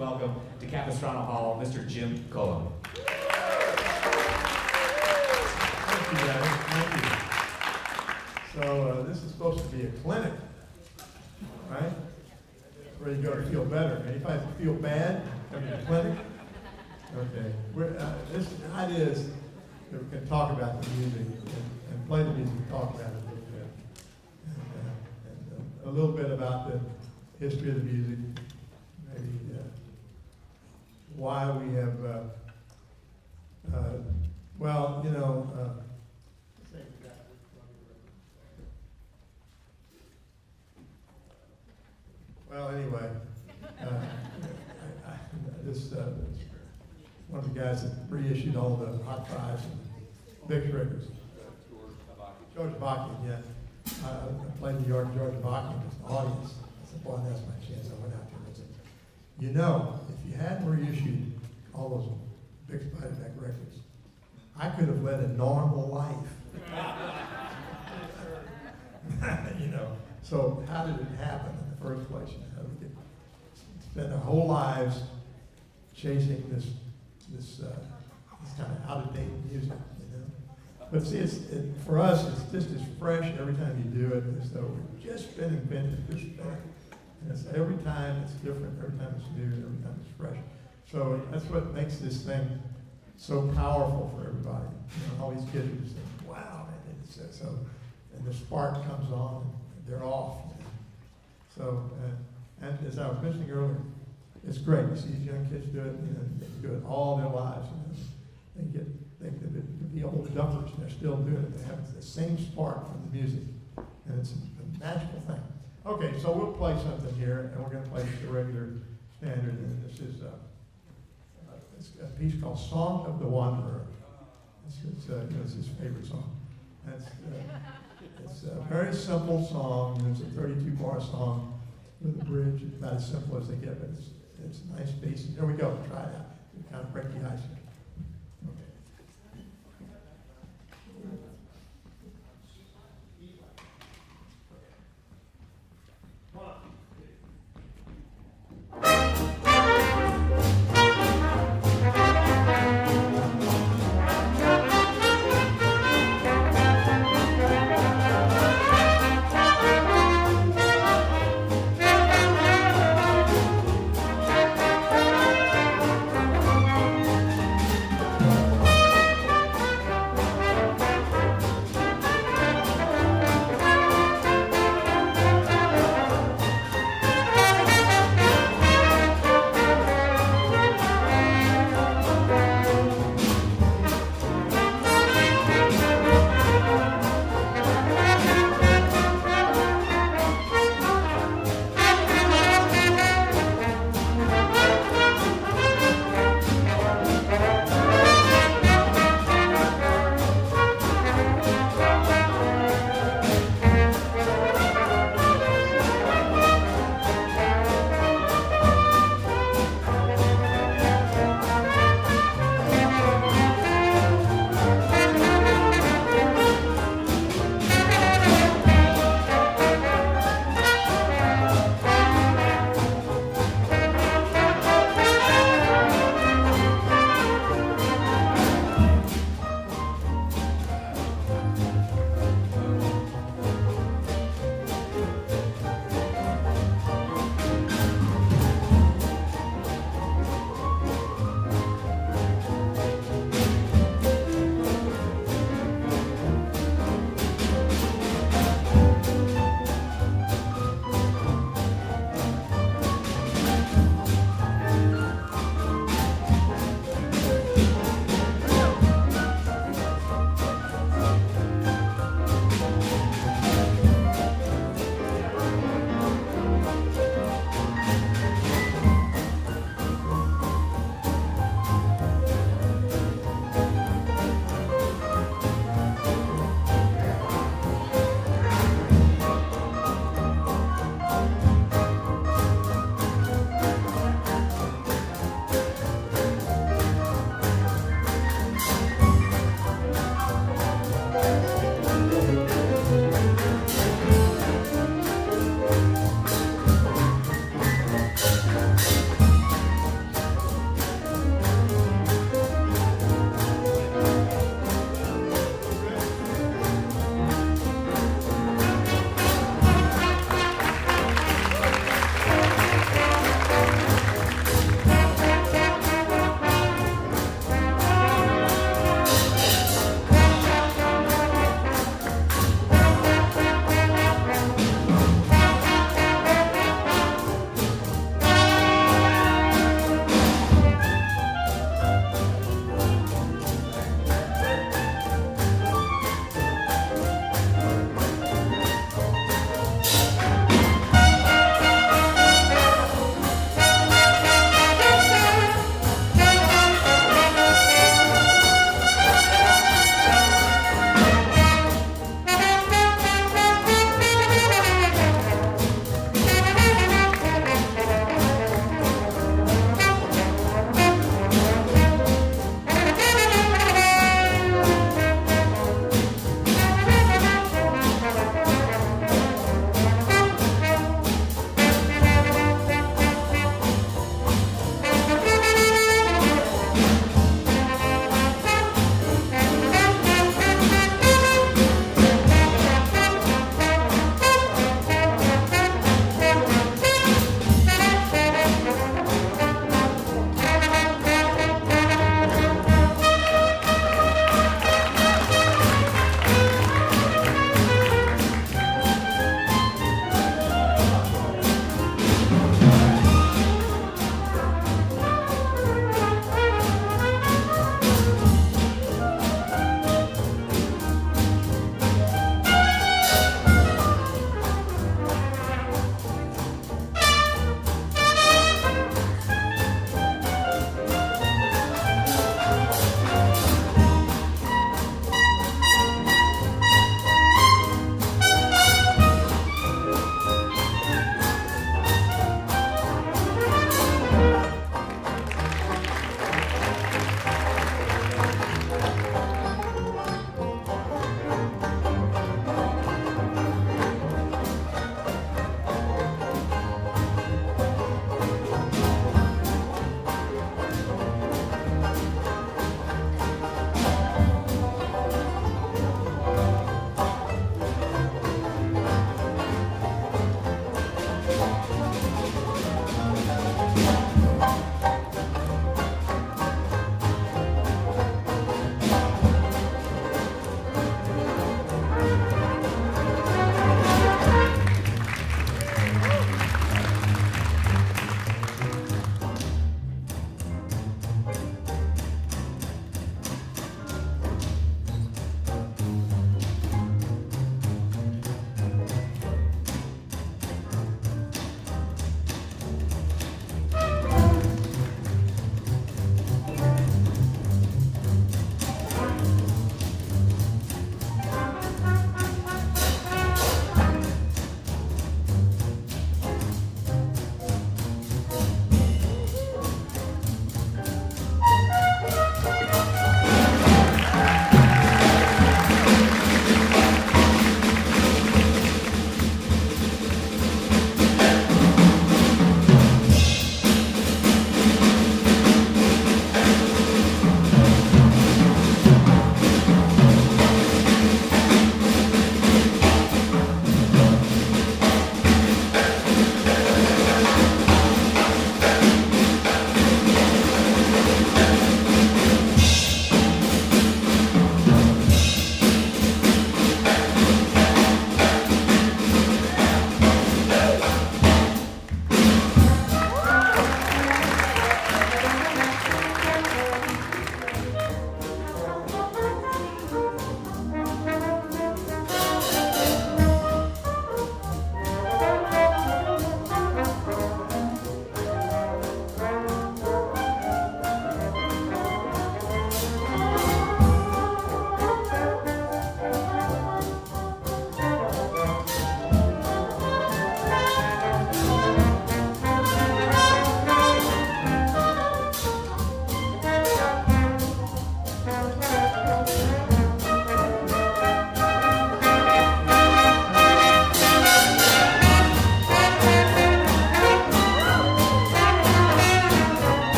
welcome to Capistrano Hall, Mr. Jim Cullum. Thank you, guys. Thank you. So this is supposed to be a clinic, right? Where you go to feel better. Anybody feel bad? Come to the clinic? Okay. This idea is that we can talk about the music and play the music and talk about it a little bit. And a little bit about the history of the music, maybe why we have, well, you know, well, anyway, this one of the guys that reissued all the Hot Fives and Big records. George Bakken, yeah. I played New York, George Bakken was the audience. I said, boy, that's my chance. I went out there and I said, you know, if you hadn't reissued all those Big Spiderback records, I could have led a normal life. You know, so how did it happen in the first place? You know, how did we spend our whole lives chasing this kind of out-of-date music, you know? But see, for us, it's just as fresh every time you do it as though we've just been invented this thing. And it's every time it's different, every time it's new, every time it's fresh. So that's what makes this thing so powerful for everybody. You know, all these kids are just thinking, wow, man, it's so, and the spark comes on, and they're off. You know? So, and as I was mentioning earlier, it's great. You see these young kids do it, and they do it all their lives. You know? They could be old dumpers, and they're still doing it. They have the same spark from the music, and it's a magical thing. Okay, so we'll play something here, and we're going to play the regular standard, and this is it's a piece called "Song of the Wanderer." It's his favorite song. It's a very simple song. It's a 32-bar song with a bridge. It's about as simple as they get, but it's a nice piece. Here we go. Try it out. Kind of break the ice here.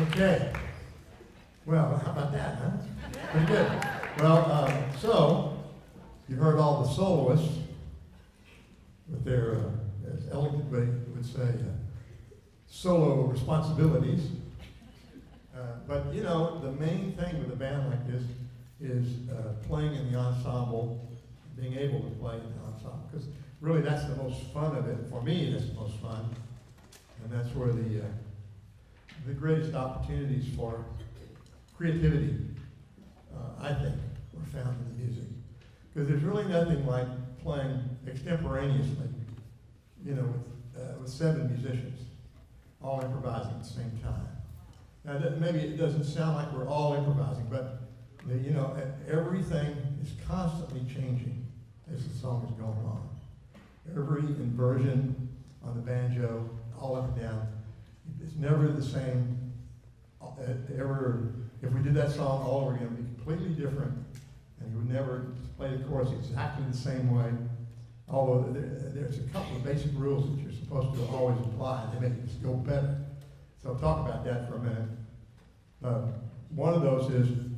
Okay. Well, how about that, huh? Pretty good. Well, so you heard all the soloists with their, as Ellington would say, solo responsibilities. But you know, the main thing with a band like this is playing in the ensemble, being able to play in the ensemble, because really that's the most fun of it. For me, that's the most fun, and that's where the greatest opportunities for creativity, I think, were found in the music. Because there's really nothing like playing extemporaneously, you know, with 7 musicians, all improvising at the same time. Now, maybe it doesn't sound like we're all improvising, but you know, everything is constantly changing as the song is going on. Every inversion on the banjo, all up and down, it's never the same. If we did that song all over again, it would be completely different, and you would never play the chorus exactly the same way. Although there's a couple of basic rules that you're supposed to always apply, and they make it go better. So I'll talk about that for a minute. One of those is you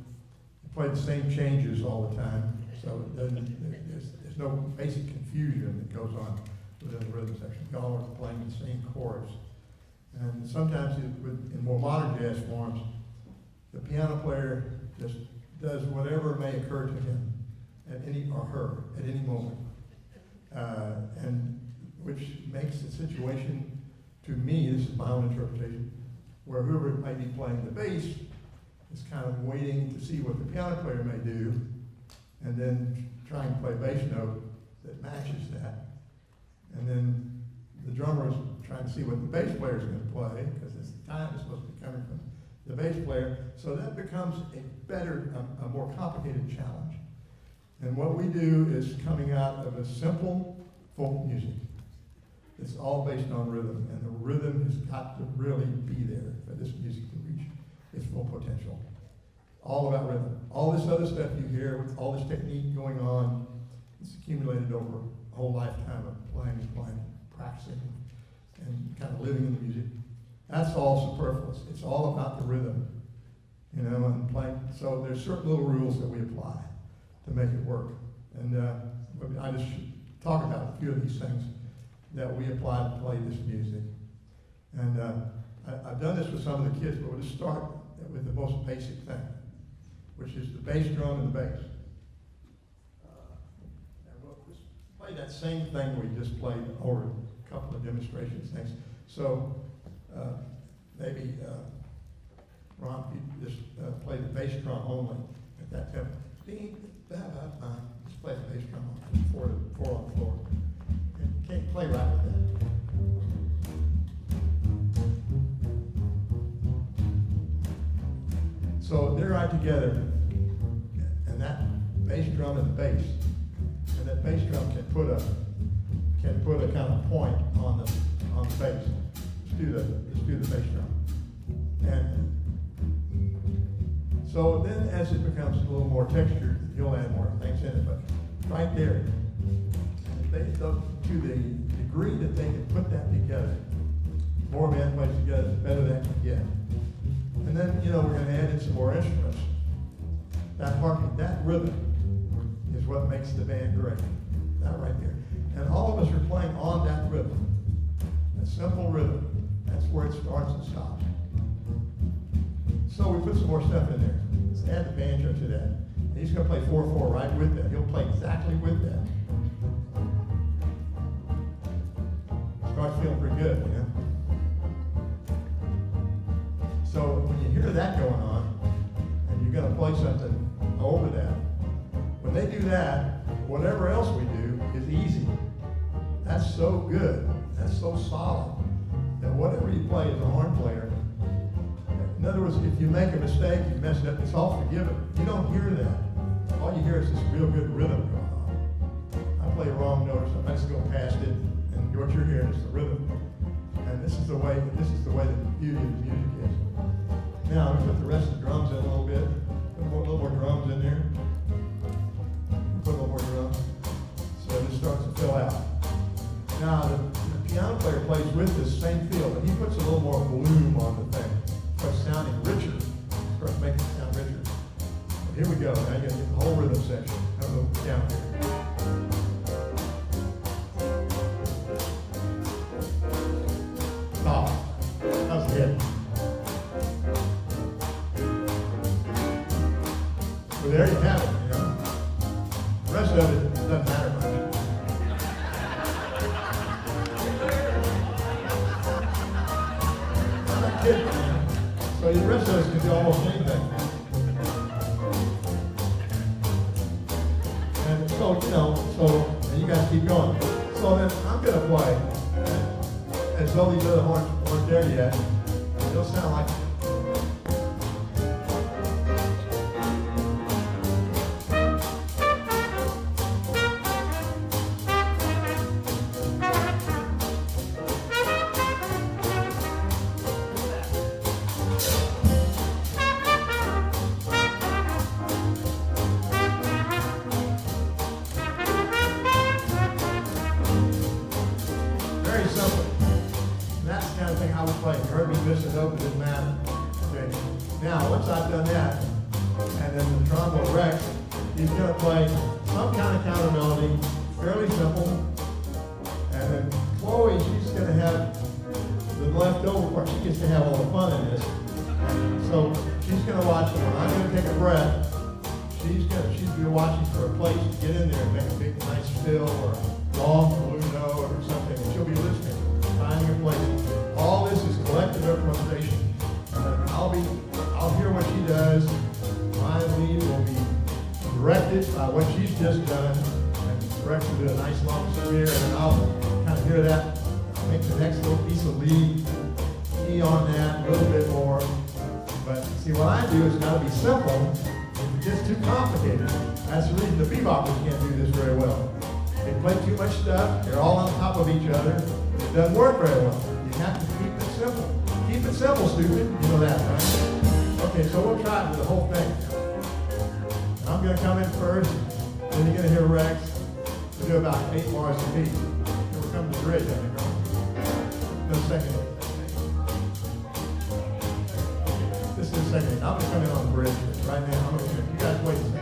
play the same changes all the time, so there's no basic confusion that goes on within the rhythm section. You all are playing the same chords. And sometimes in more modern jazz forms, the piano player just does whatever may occur to him or her at any moment. And which makes the situation, to me, this is my own interpretation, where whoever might be playing the bass is kind of waiting to see what the piano player may do, and then trying to play a bass note that matches that. And then the drummer is trying to see what the bass player is going to play, because this time is supposed to be coming from the bass player. So that becomes a more complicated challenge. And what we do is coming out of a simple folk music. It's all based on rhythm, and the rhythm has got to really be there for this music to reach its full potential. All about rhythm. All this other stuff you hear, with all this technique going on, it's accumulated over a whole lifetime of playing and playing, practicing, and kind of living in the music. That's all superfluous. It's all about the rhythm, you know, and playing. So there's certain little rules that we apply to make it work. And I just should talk about a few of these things that we apply to play this music. And I've done this with some of the kids, but we'll just start with the most basic thing, which is the bass drum and the bass. And we'll just play that same thing we just played over a couple of demonstrations things. So maybe Ron, if you just play the bass drum only at that tempo. Just play the bass drum on 4 on the floor. And you can't play right with that. So they're right together, and that bass drum and the bass, and that bass drum can put a kind of point on the bass. Let's do the bass drum. And so then as it becomes a little more textured, you'll add more things in it, but right there, to the degree that they can put that together, more band plays together, the better that can get. And then, you know, we're going to add in some more instruments. That rhythm is what makes the band great. That right there. And all of us are playing on that rhythm. That simple rhythm. That's where it starts and stops. So we put some more stuff in there. Let's add the banjo to that. And he's going to play 4/4 right with that. He'll play exactly with that. Starts feeling pretty good, you know? So when you hear that going on, and you're going to play something over that, when they do that, whatever else we do is easy. That's so good. That's so solid. That whatever you play as a horn player, in other words, if you make a mistake, you mess it up, it's all forgiven. You don't hear that. All you hear is this real good rhythm going on. I play a wrong note or something, I just go past it, and what you're hearing is the rhythm. And this is the way the beauty of the music is. Now, we put the rest of the drums in a little bit. Put a little more drums in there. Put a little more drums. So it starts to fill out. Now, the piano player plays with this same feel, but he puts a little more bloom on the thing. starts sounding richer, starts making it sound richer. But here we go, now you gotta get the whole rhythm section. Have a little down here. Oh, that was good. Well, there you have it, you know. The rest of it doesn't matter much. I'm not kidding, man. So the rest of us can do almost anything. And so, you know, and you guys keep going. So then I'm gonna play as though these other horns weren't there yet. They'll sound like very simple. And that's the kind of thing I would play. You heard me miss a note, it didn't matter. Okay. Now, once I've done that, and then the trombone Rex, he's gonna play some kind of counter melody, fairly simple. And then Chloe, she's gonna have the leftover part. She gets to have all the fun in this. So she's gonna watch, when I'm gonna take a breath, she's gonna be watching for a place to get in there and make a big nice fill or a long blue note or something, and she'll be listening, finding a place. All this is collective improvisation. And I'll hear what she does. My lead will be directed by what she's just done, and directed to a nice long smear, and then I'll kind of hear that, make the next little piece of lead, key on that a little bit more. But see, what I do is gotta be simple. If it gets too complicated, that's the reason the beboppers can't do this very well. They play too much stuff, they're all on top of each other, it doesn't work very well. You have to keep it simple. Keep it simple, stupid, you know that, right? Okay, so we'll try it with the whole thing. I'm gonna come in first, then you're gonna hear Rex. We'll do about 8 bars a piece. Then we'll come to the bridge, I think, right? No second. This is the second. I'm gonna come in on the bridge right now. I'm gonna, you guys wait a second.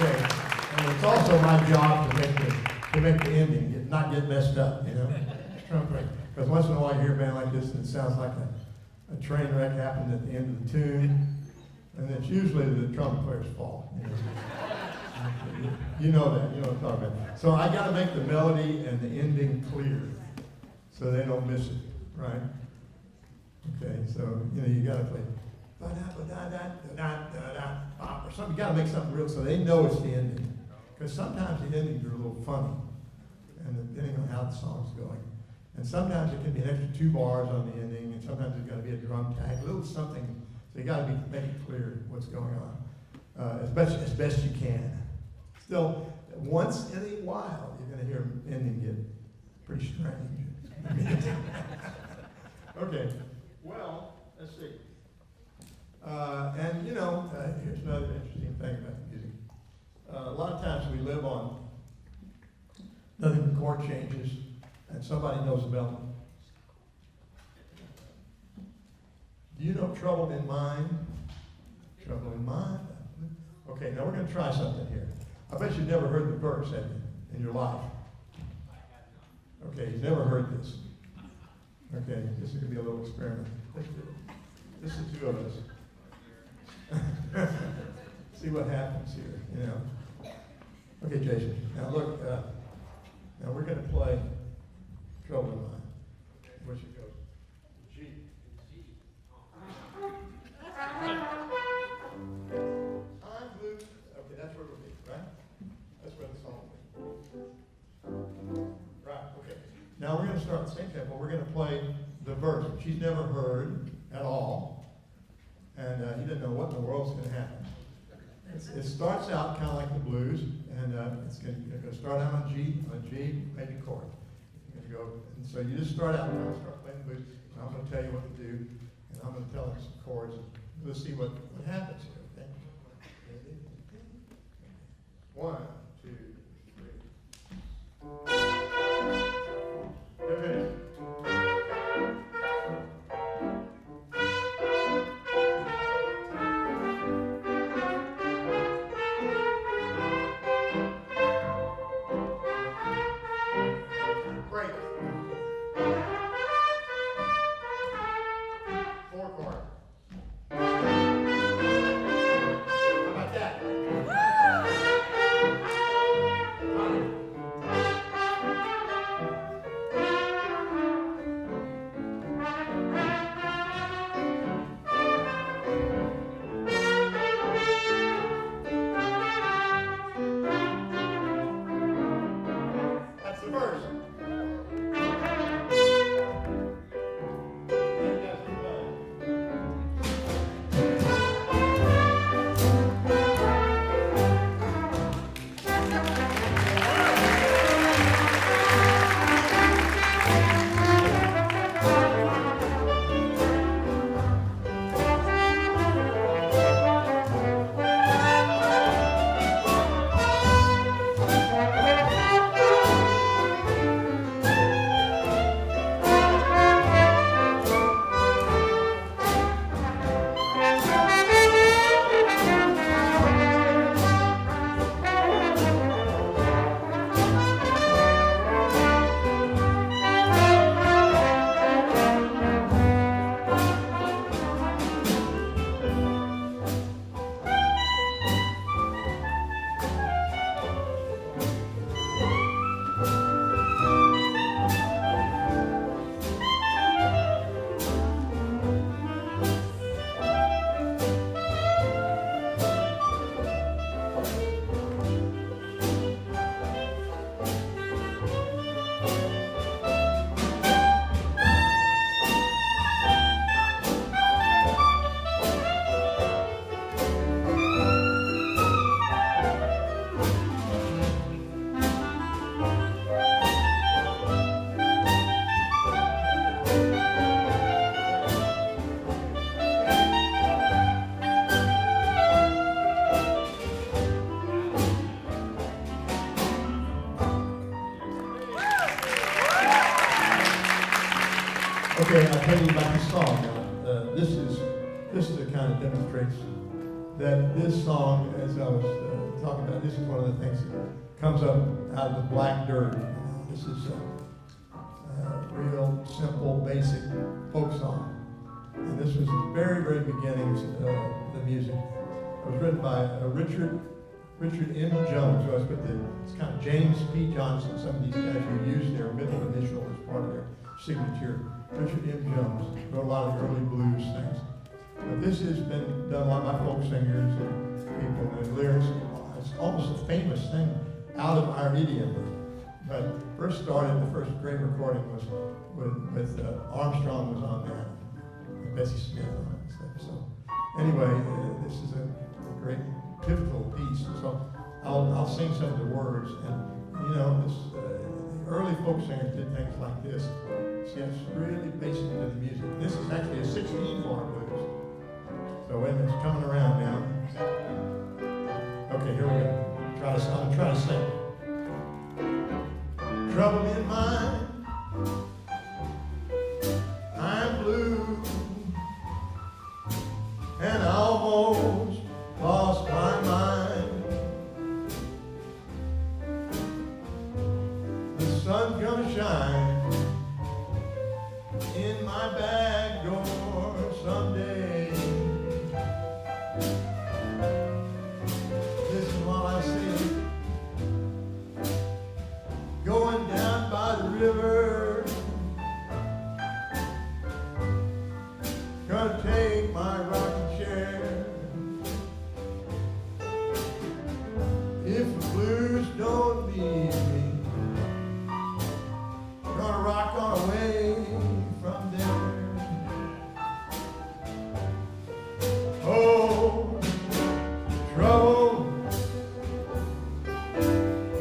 Okay, and it's also my job to make the ending not get messed up, you know? trumpet player. Because once in a while you hear a band like this and it sounds like a train wreck happened at the end of the tune, and it's usually the trumpet player's fault. You know that, you know what I'm talking about. So I got to make the melody and the ending clear so they don't miss it, right? Okay, so you got to play ba-da-ba-da-da-da-da-da-da, or something. You got to make something real so they know it's the ending. Because sometimes the endings are a little funny, and depending on how the song's going. And sometimes it can be an extra 2 bars on the ending, and sometimes there's got to be a drum tag, a little something. So you got to make it clear what's going on, as best you can. Still, once in a while, you're going to hear an ending get pretty strange. Okay, well, let's see. And here's another interesting thing about the music. A lot of times we live on nothing but chord changes, and somebody knows the melody. Do you know Trouble in Mind? Trouble in Mind? Okay, now we're going to try something here. I bet you've never heard the verse, have you, in your life? Okay, you've never heard this. Okay, this is going to be a little experiment. This is 2 of us. See what happens here, Okay, Jason, now look, now we're going to play Trouble in Mind. Which it goes, G. I'm blue. Okay, that's where we'll be, right? That's where the song will be. Right, okay. Now we're going to start the same tempo. We're going to play the verse, which he's never heard at all. And he didn't know what in the world's going to happen. It starts out kind of like the blues, and it's going to start out on a G major chord. You're going to go, and so you just start out, start playing the blues, and I'm going to tell you what to do, and I'm going to tell him some chords, and we'll see what happens here, okay? 1, 2, 3. They're ready. Okay, I'll tell you about the song. This kind of demonstrates that this song, as I was talking about, this is one of the things that comes up out of the black dirt. This is real simple, basic folk song. And this was the very, very beginnings of the music. It was written by Richard M. Jones, who it's kind of James P. Johnson. Some of these guys who use their middle initial as part of their signature. Richard M. Jones wrote a lot of the early blues things. But this has been done a lot by folk singers and people and lyrics. It's almost a famous thing out of our idiom. But first started, the first great recording was with Armstrong was on that, and Bessie Smith on it and stuff. So anyway, this is a great pivotal piece. So I'll sing some of the words, and you know, the early folk singers did things like this. See, it's really basic to the music. This is actually a 16-bar blues. So when it's coming around now. Okay, here we go. I'm gonna try to sing. Trouble in mind, I'm blue, and I almost lost my mind. The sun's gonna shine in my back door someday. Listen while I sing. Going down by the river, gonna take my rocking chair. If the blues don't leave me, gonna rock on away from there. Oh, trouble,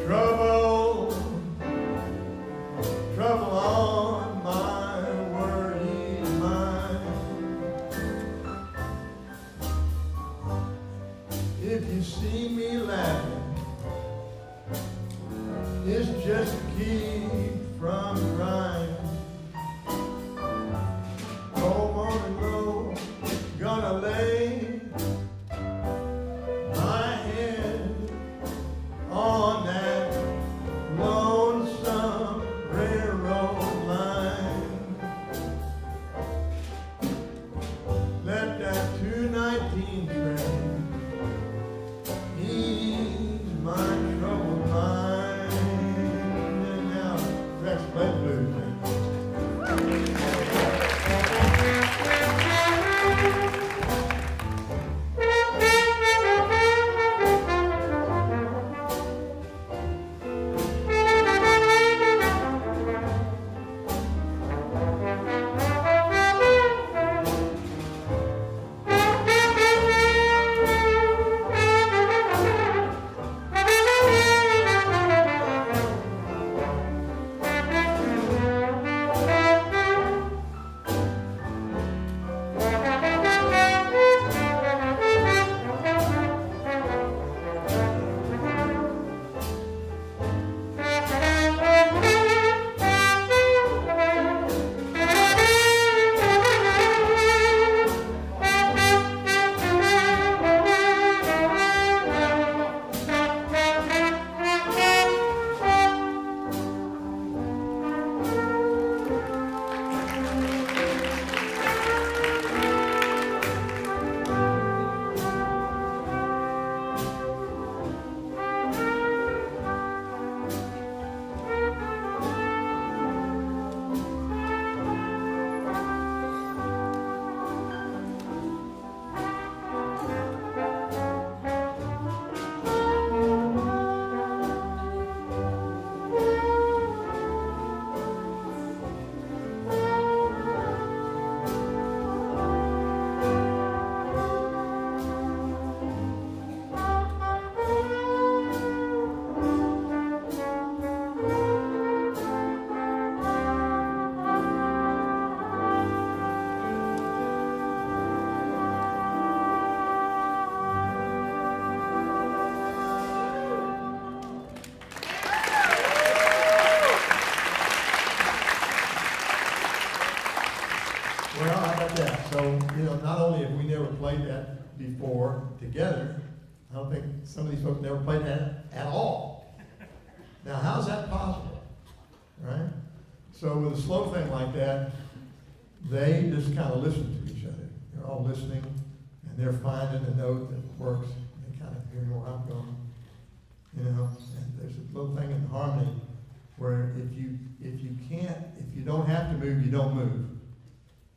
trouble, trouble on my worried mind. If you see me laughing, it's just to keep from crying. Home on the road, gonna lay my head on that lonesome railroad line. Let that 219 train ease my troubled mind. And now, Rex, play the blues, man. Well, how about that? So, you know, not only have we never played that before together, I don't think some of these folks never played that at all. Now, how's that possible? Right? So with a slow thing like that, they just kind of listen to each other. They're all listening, and they're finding a note that works. They kind of hear where I'm going, you know. And there's a little thing in harmony where if you don't have to move, you don't move.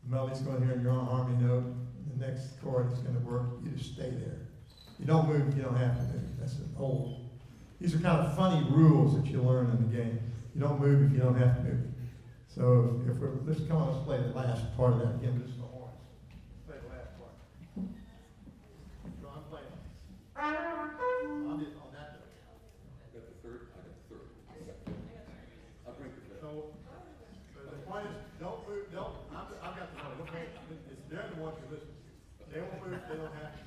The melody's going here, and you're on a harmony note. The next chord is going to work. You just stay there. You don't move if you don't have to move. That's an old. These are kind of funny rules that you learn in the game. You don't move if you don't have to move. So if we're, let's come on, let's play the last part of that again. This is the horns. Play the last part. So I'm playing. I'm just on that note. I got the third. I'll bring it back. So the point is, don't move. Don't. I've got the note. Okay, it's they're the ones who listen. They won't move. They don't have to.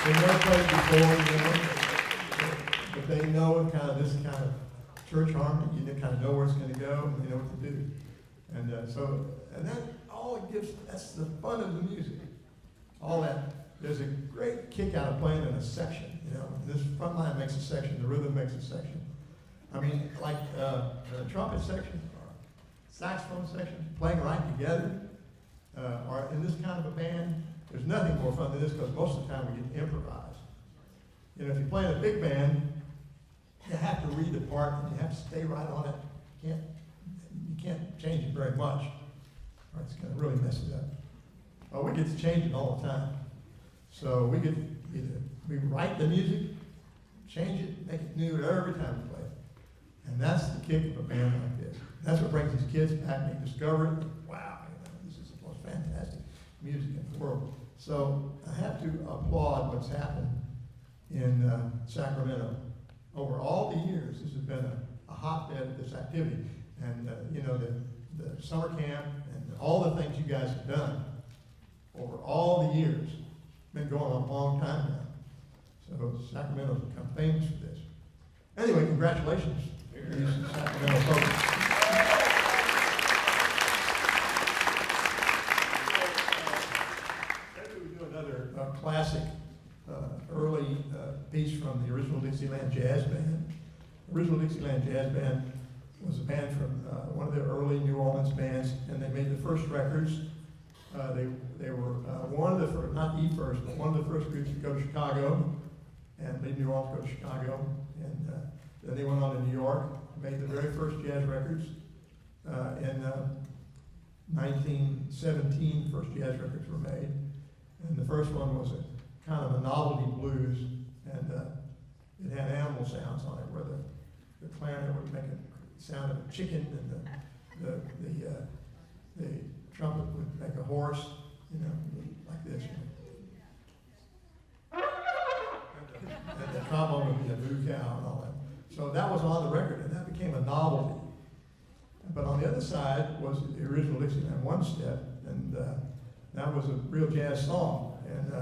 They never played before, you know, but they know kind of this kind of church harmony. You kind of know where it's going to go, and you know what to do. And and that all it gives. That's the fun of the music. All that. There's a great kick out of playing in a section. You know, this front line makes a section. The rhythm makes a section. I mean, like the trumpet section or saxophone section, playing right together, or in this kind of a band. There's nothing more fun than this because most of the time we get to improvise. You know, if you play in a big band, you have to read the part and you have to stay right on it. You can't change it very much, or it's going to really mess it up. Well, we get to change it all the time. So we get we write the music, change it, make it new every time we play it. And that's the kick of a band like this. That's what brings these kids back and they discover it. Wow, you know, this is the most fantastic music in the world. So I have to applaud what's happened in Sacramento. Over all the years, this has been a hotbed of this activity. And, you know, the summer camp and all the things you guys have done over all the years, been going on a long time now. So Sacramento's become famous for this. Anyway, congratulations to these Sacramento folks. Classic early piece from the original Dixieland Jazz Band. The original Dixieland Jazz Band was a band from one of the early New Orleans bands, and they made the first records. They were one of the first, not the first, but one of the first groups to go to Chicago and leave New Orleans, go to Chicago, and then they went on to New York, made the very first jazz records. In 1917, first jazz records were made. And the first one was a kind of a novelty blues, and it had animal sounds on it, where the clarinet would make a sound of a chicken, and the trumpet would make a horse, you know, like this. And the trombone would be a moo cow and all that. So that was on the record, and that became a novelty. But on the other side was the original Dixieland One Step, and that was a real jazz song. And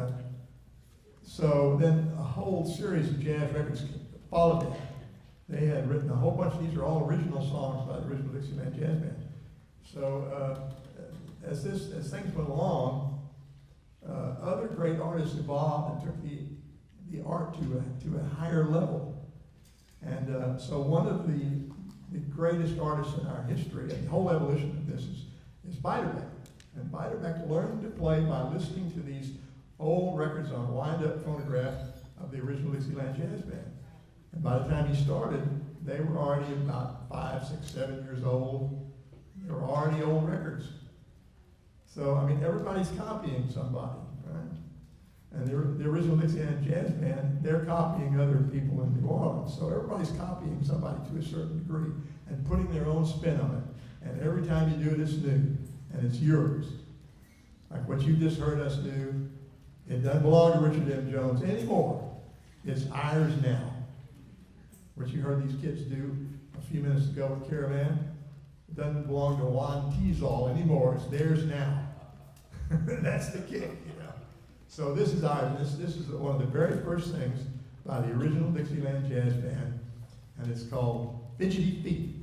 so then a whole series of jazz records followed that. They had written a whole bunch. These are all original songs by the original Dixieland Jazz Band. So as things went along, other great artists evolved and took the art to a higher level. And so one of the greatest artists in our history, and the whole evolution of this is Beiderbecke. And Beiderbecke learned to play by listening to these old records on a wind-up phonograph of the original Dixieland Jazz Band. And by the time he started, they were already about 5, 6, 7 years old. They were already old records. So, I mean, everybody's copying somebody, right? And the original Dixieland Jazz Band, they're copying other people in New Orleans. So everybody's copying somebody to a certain degree and putting their own spin on it. And every time you do it, it's new. And it's yours. Like what you just heard us do, it doesn't belong to Richard M. Jones anymore. It's ours now. What you heard these kids do a few minutes ago with Caravan, It doesn't belong to Juan Teasall anymore, it's theirs now. That's the kick, you know. So this is ours. This is one of the very first things by the original Dixieland Jazz Band, and it's called Fidgety Feet.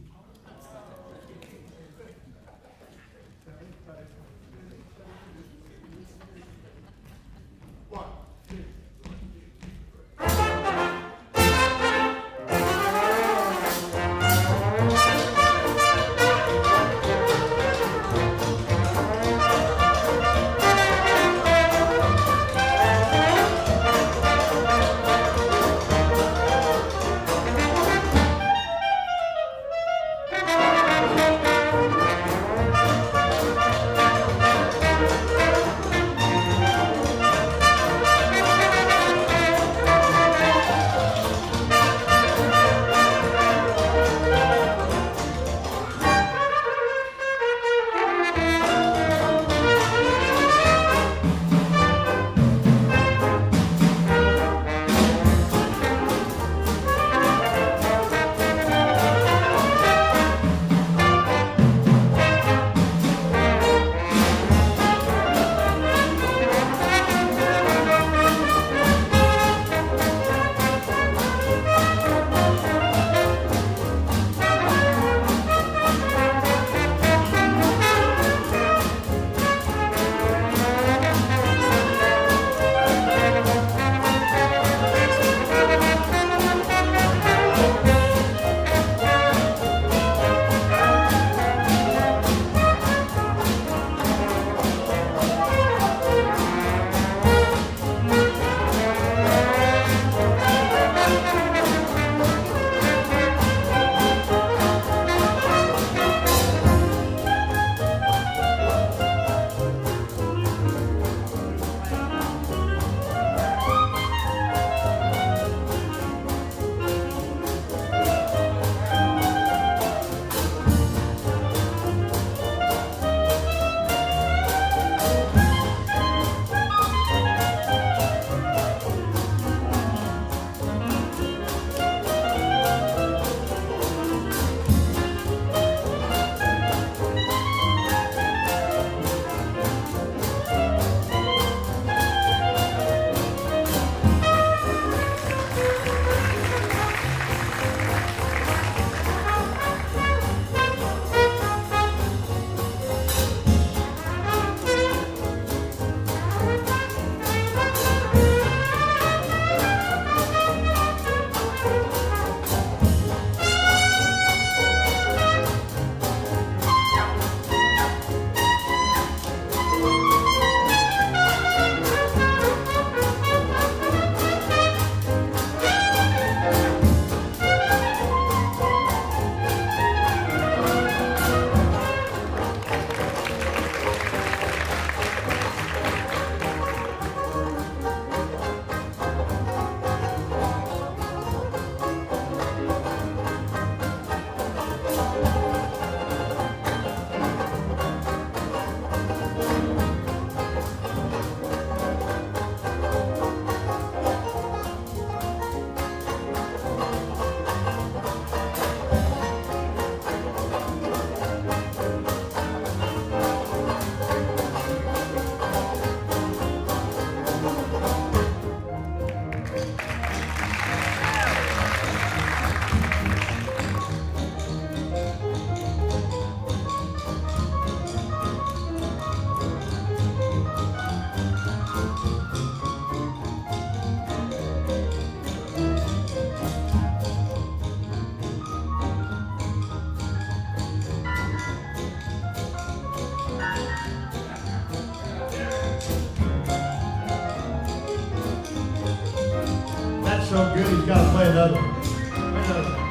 So good, he's got to play another one. Play another one.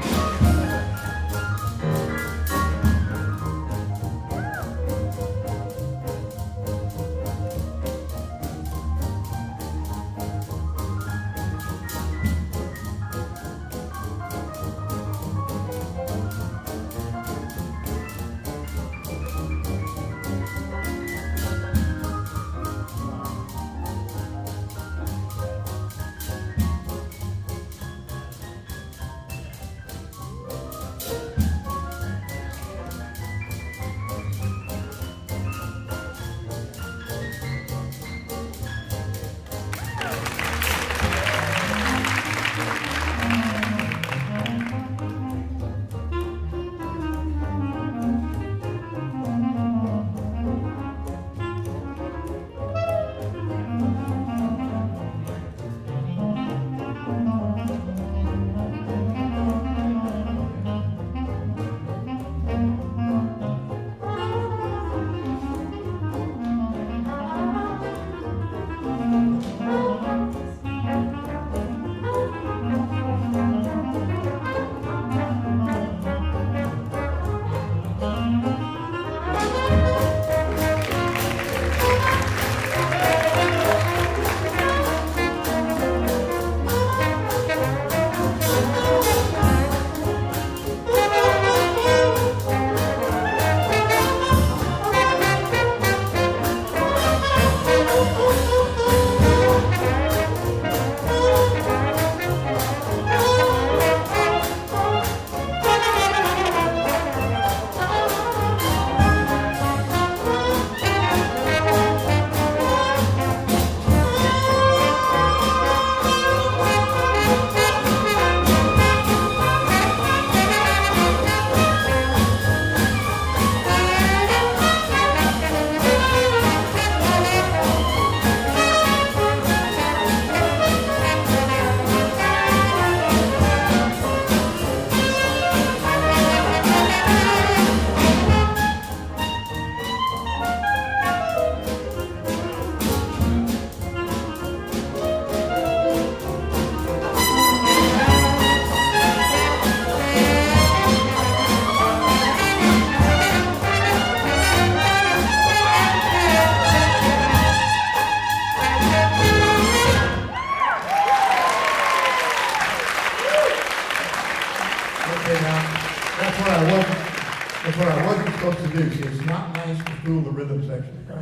that's what I wasn't supposed to do. See, it's not nice to fool the rhythm section, right?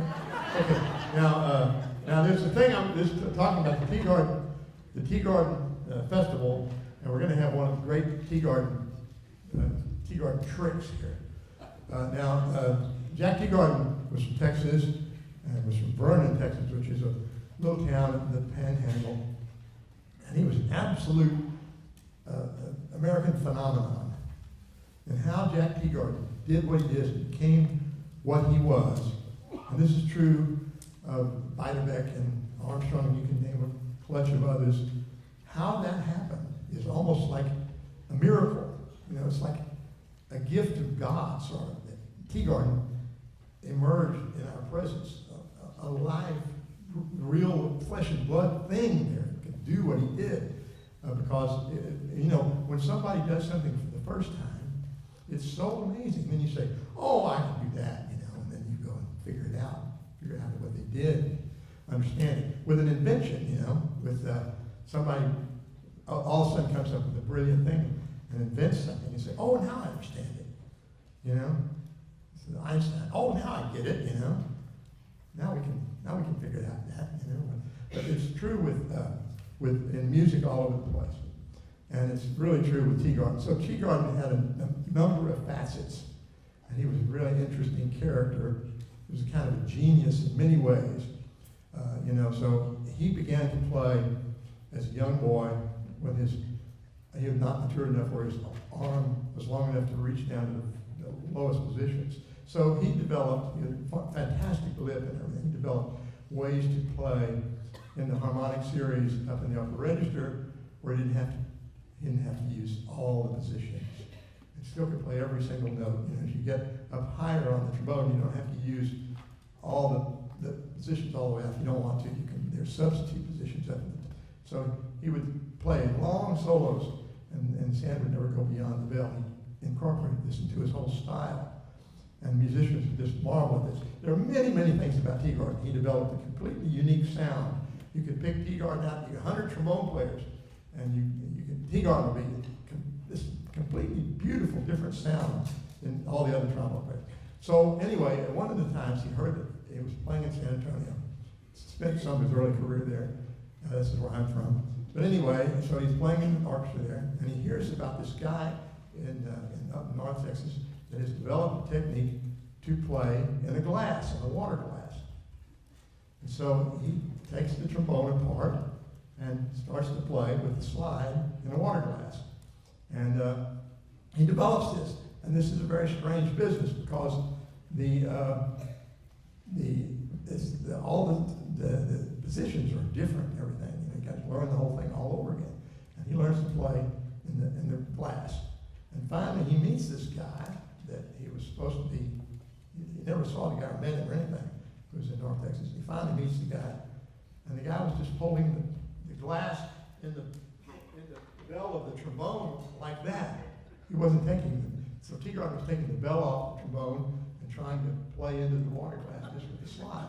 Okay, now there's the thing I'm just talking about, the Tea Garden Festival, and we're gonna have one of the great tea garden tricks here. Jack Teagarden was from Texas, and was from Vernon, Texas, which is a little town in the Panhandle. And he was an absolute American phenomenon. And how Jack Teagarden did what he did and became what he was. And this is true of Beiderbecke and Armstrong, and you can name a clutch of others. How that happened is almost like a miracle. You know, it's like a gift of God, sort of. Teagarden emerged in our presence, a live, real flesh and blood thing there, could do what he did. Because, when somebody does something for the first time, it's so amazing. Then you say, oh, I can do that, and then you go and figure out what they did, understand it. With an invention, with somebody all of a sudden comes up with a brilliant thing and invents something, you say, oh, now I understand it, So Einstein, oh, now I get it, Now we can figure it out that, But it's true with in music all over the place. And it's really true with Teagarden. So Teagarden had a number of facets, and he was a really interesting character. He was kind of a genius in many ways. So he began to play as a young boy when he had not matured enough where his arm was long enough to reach down to the lowest positions. So he developed a fantastic lip and everything. He developed ways to play in the harmonic series up in the upper register where he didn't have to use all the positions. He still could play every single note. As you get up higher on the trombone, you don't have to use all the positions all the way up. You don't want to. There's substitute positions up. So he would play long solos, and Sand would never go beyond the bell. He incorporated this into his whole style. And musicians would just marvel at this. There are many, many things about Teagarden. He developed a completely unique sound. You could pick Teagarden out, you get 100 trombone players, and Teagarden would be this completely beautiful, different sound than all the other trombone players. So anyway, at one of the times he heard that he was playing in San Antonio. Spent some of his early career there. This is where I'm from. But anyway, so he's playing in an orchestra there, and he hears about this guy up in North Texas that has developed a technique to play in a glass, in a water glass. And so he takes the trombone apart and starts to play with the slide in a water glass. And he develops this. And this is a very strange business because all the positions are different and everything. You got to learn the whole thing all over again. And he learns to play in the glass. And finally he meets this guy that he was supposed to be, he never saw the guy or met him or anything, who was in North Texas. He finally meets the guy, and the guy was just holding the glass in the bell of the trombone like that. He wasn't taking so Teagarden was taking the bell off the trombone and trying to play into the water glass just with the slide.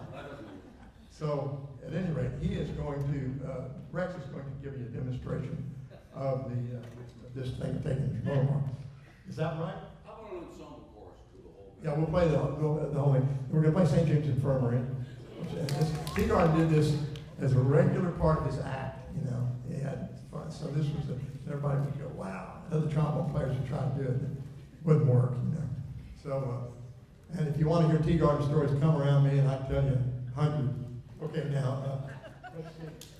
So at any rate, Rex is going to give you a demonstration of this thing taking the trombone off. Is that right? Yeah, we'll play the whole thing. We're going to play St. James Infirmary. Teagarden did this as a regular part of his act, He had fun. So this was everybody would go, wow. Other trombone players would try to do it. It wouldn't work, So, and if you want to hear Teagarden stories, come around me and I tell you 100. Okay, now, let's see.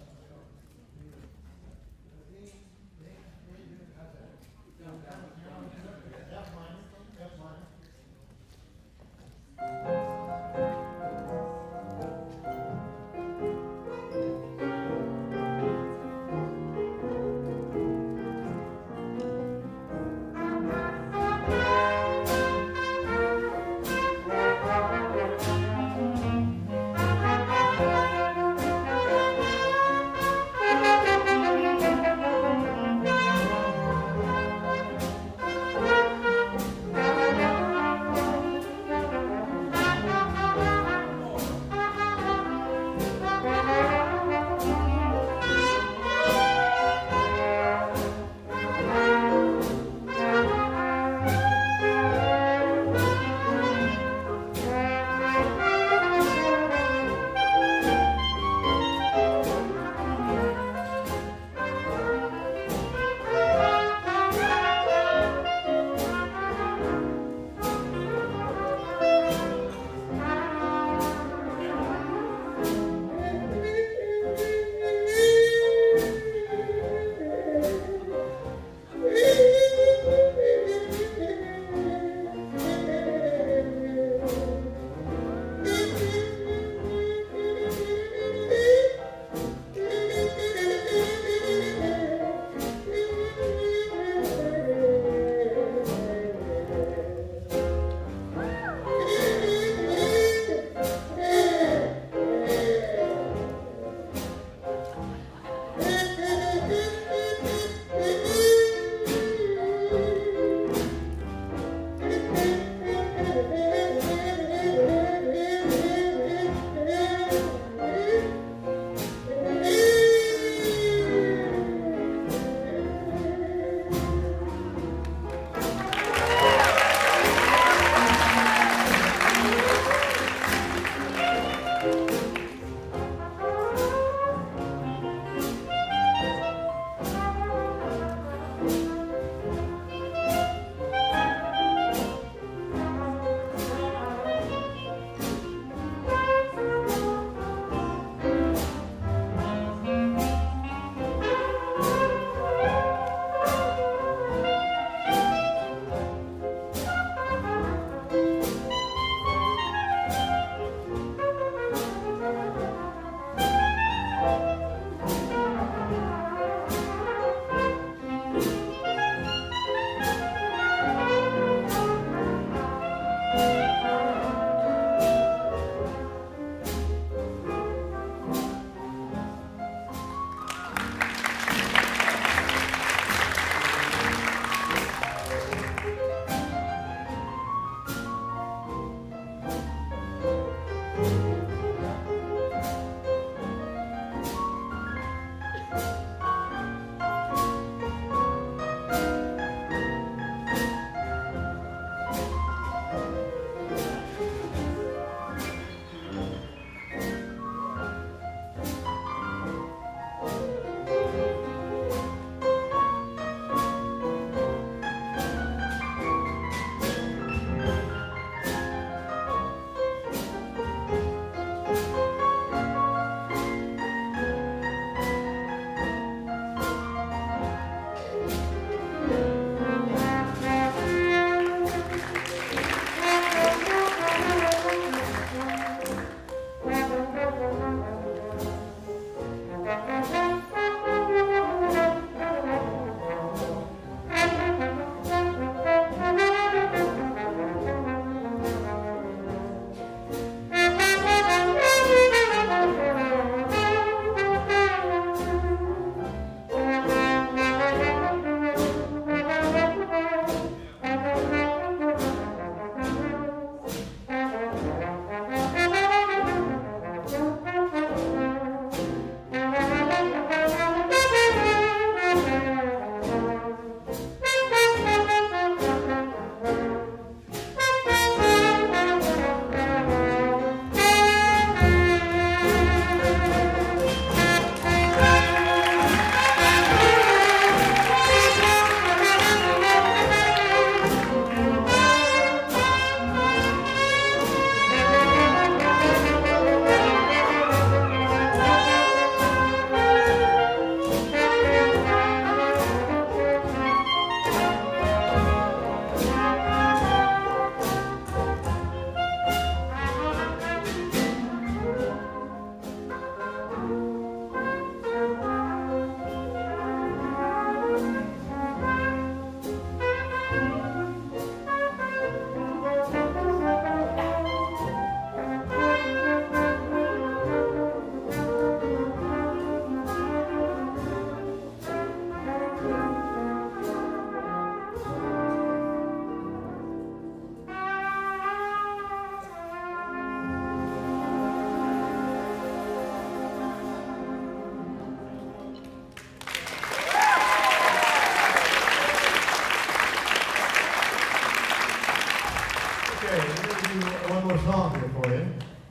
Okay, we're going to do one more song here for you.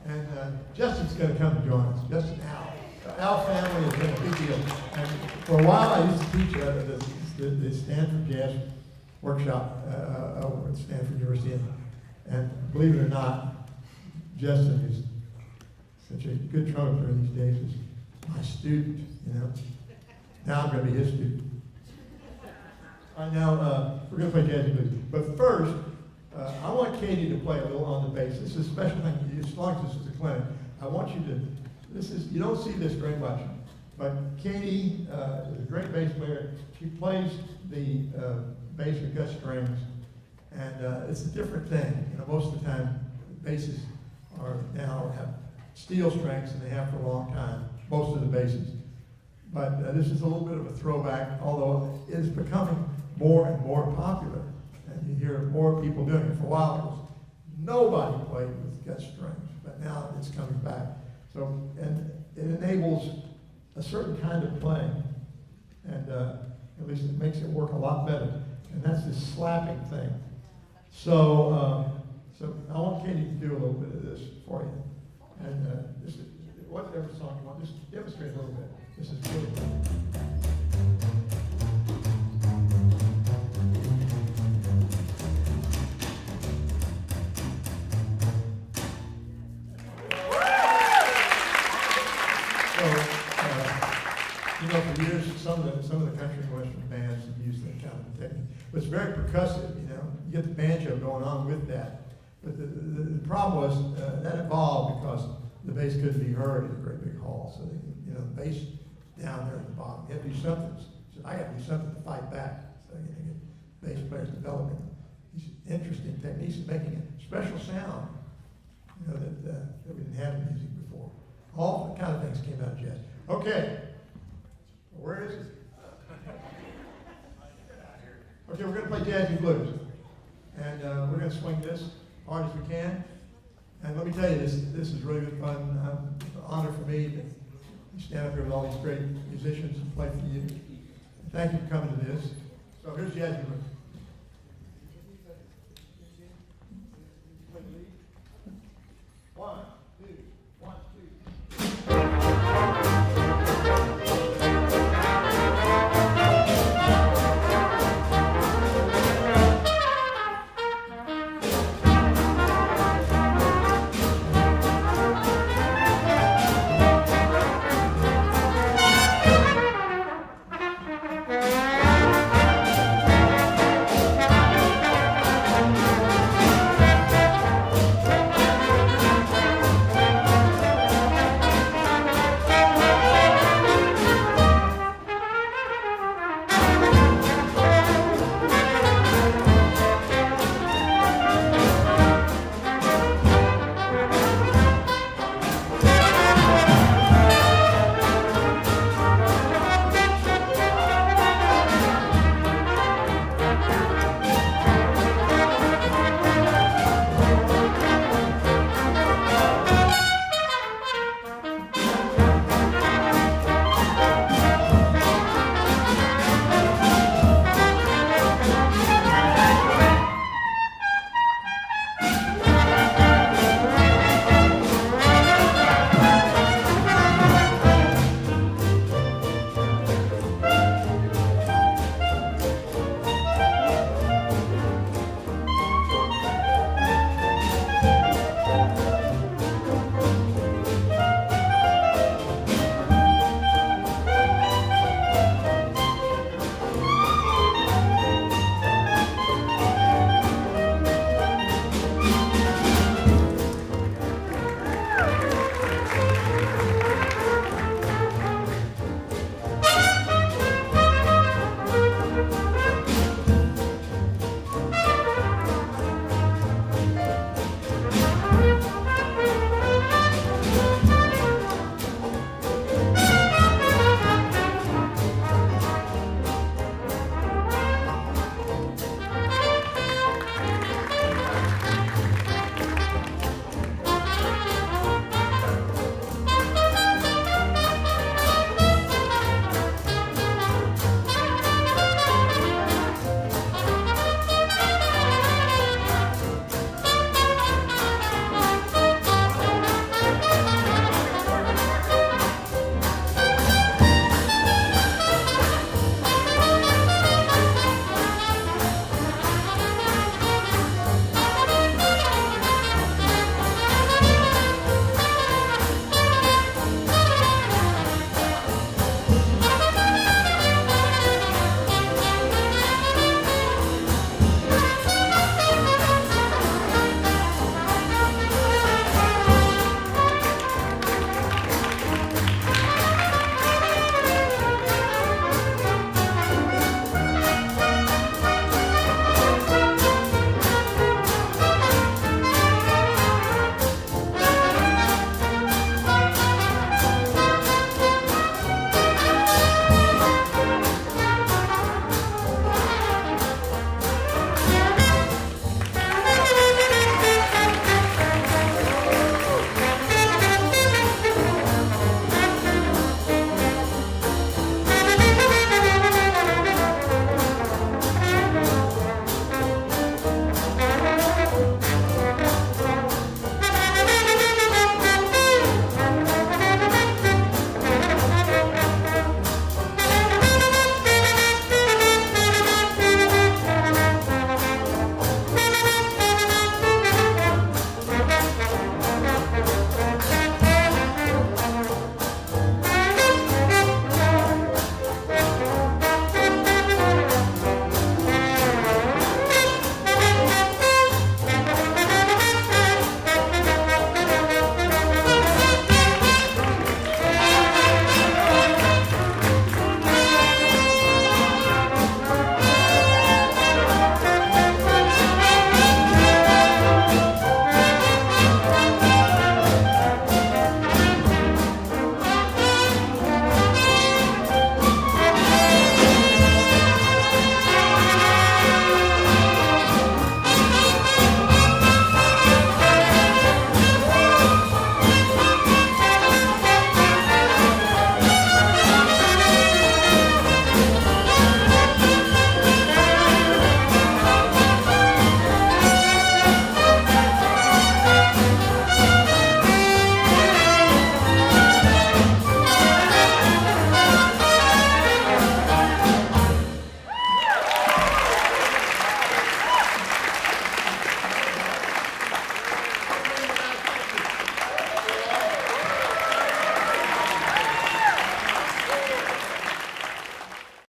And Justin's going to come and join us. Justin Al. The Al family has been a big deal. And for a while, I used to teach at the Stanford Jazz Workshop over at Stanford University. And believe it or not, Justin is such a good trumpeter these days. Is my student, you know. Now I'm going to be his student. All right, now we're going to play jazz blues. But first, I want Katie to play a little on the bass. This is a special thing. As long as this is a clinic, I want you to, you don't see this very much, but Katie is a great bass player. She plays the bass with gut strings, and it's a different thing. You know, most of the time, basses now have steel strings, and they have for a long time, most of the basses. But this is a little bit of a throwback, although it is becoming more and more popular. And you hear more people doing it. For a while, it was nobody played with gut strings, but now it's coming back. So, and it enables a certain kind of playing, and at least it makes it work a lot better. And that's this slapping thing. So, I want Katie to do a little bit of this for you. And just whatever song you want, just demonstrate a little bit. This is really you know, for years, some of the country and western bands have used that kind of technique. But it's very percussive, you know. You get the banjo going on with that. But the problem was that evolved because the bass couldn't be heard in a great big hall. So, you know, the bass down there at the bottom. You have to do something. So I got to do something to fight back. So, you know, get bass players developing interesting techniques of making a special sound, you know, that we didn't have in music before. All the kind of things came out of jazz. Okay, where is it? Okay, we're going to play Jazzy Blues, and we're going to swing this hard as we can. And let me tell you, this is really good fun. It's an honor for me to stand up here with all these great musicians and play for you. Thank you for coming to this. So here's Jazzy Blues.